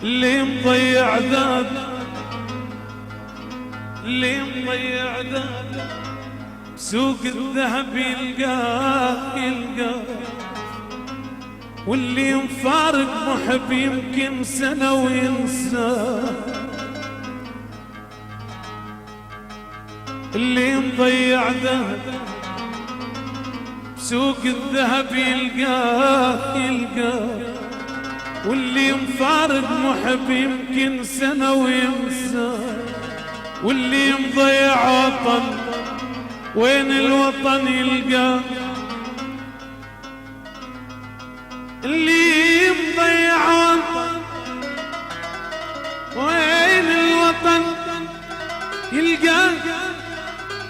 اللي مضيع ذاب، اللي مضيع ذاب سوق الذهب يلقاه يلقاه، واللي مفارق محب يمكن سنة وينساه. اللي مضيع ذهب سوق الذهب يلقاه يلقاه، واللي مفارق محب يمكن سنة وينساه. واللي مضيع وطن وين الوطن يلقاه، اللي مضيع وطن وين الوطن يلقاه.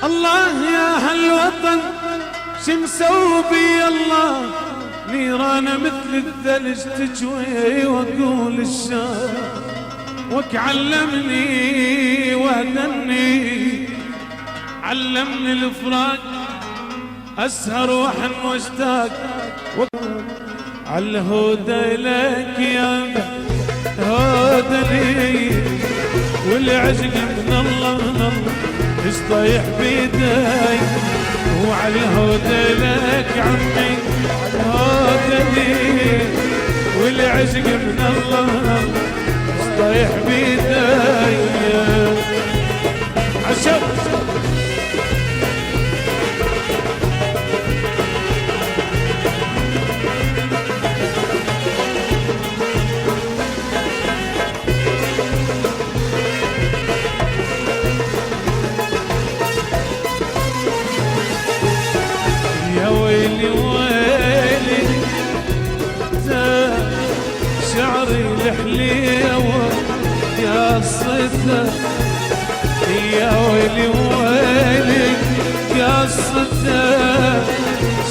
الله يا هالوطن شمسوي بي الله، نيرانه مثل الثلج تجوي واقول الشام. وك علمني وهدني، علمني الفراق اسهر واحن واشتاق. عالهدى لك يا هدى لي، والعشق من الله من الله ايش طايح بيداي. وعالهدى لك عمي هدى لي، والعشق من الله من الله ايش طايح بيداي. عشق شعري الحليوة يا صدى، يا ويلي ويلي يا صدى.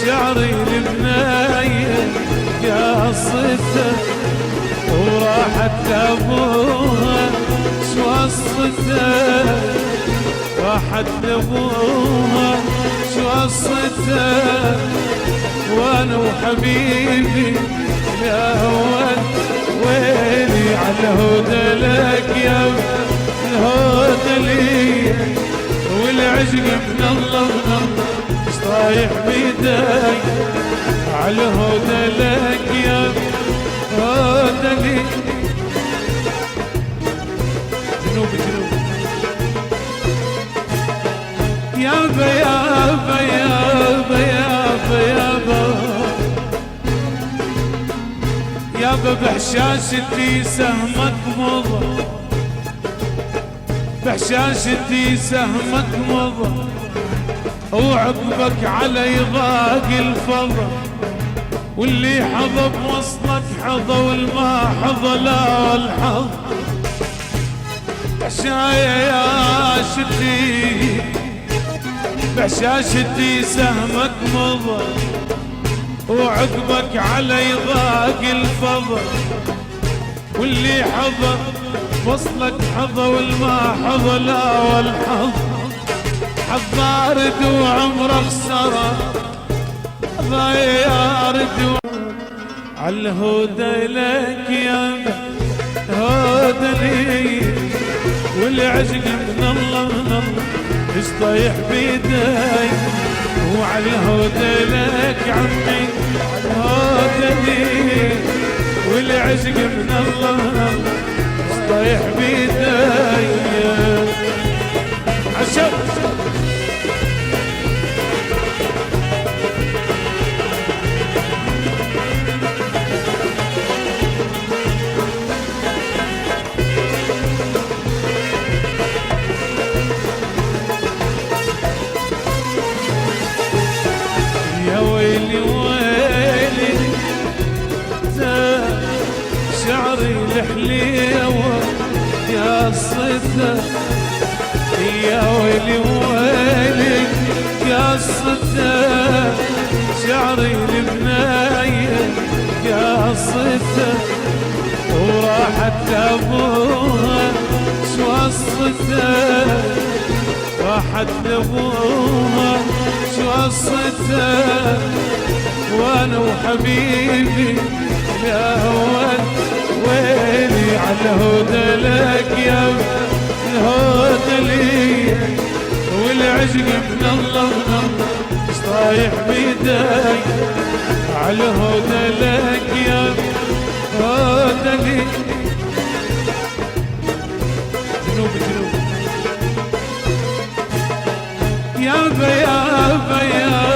شعري البناية يا صدى، وراحت لابوها شو الصدى، راحت لابوها شو الصدى. وانا وحبيبي يا ويلي عالهدى لك يا الهدى لي، والعشق من الله من الله ايش طايح بيداي. عالهدى لك يا الهدى لي. جنوبي جنوبي يابا يابا يابا يابا يابا يابا، بحشاشتي سهمك مضى، بحشاشتي سهمك مضى، وعقبك علي ضاق الفضا. واللي حظى بوصلك حظى والما حظى لا الحظ. بحشاشتي بحشاشتي سهمك مضى، وعقبك علي ضاق الفضا. واللي حظى وصلك حظى والما حظى لا والحظ. حضارد وعمره خسرة ضيارد. عالهدى لك يا هدى لي، والعشق من الله من الله ايش طايح بيداي. وعالهدى لك عمي هدى لي، والعشق من الله من الله ايش طايح بيداي. عشق شعري الحليوة يا صدى، يا ويلي ويلي يا صدى. شعري البناية يا صدى، وراحت لابوها شو الصدى، راحت لابوها شو الصدى. وانا وحبيبي يا ويلي الهدى لك يا الهدى لي، والعشق من الله من الله طايح بيداي، عالهدى لك يا هدى لي. جنوب جنوب يابا يابا يابا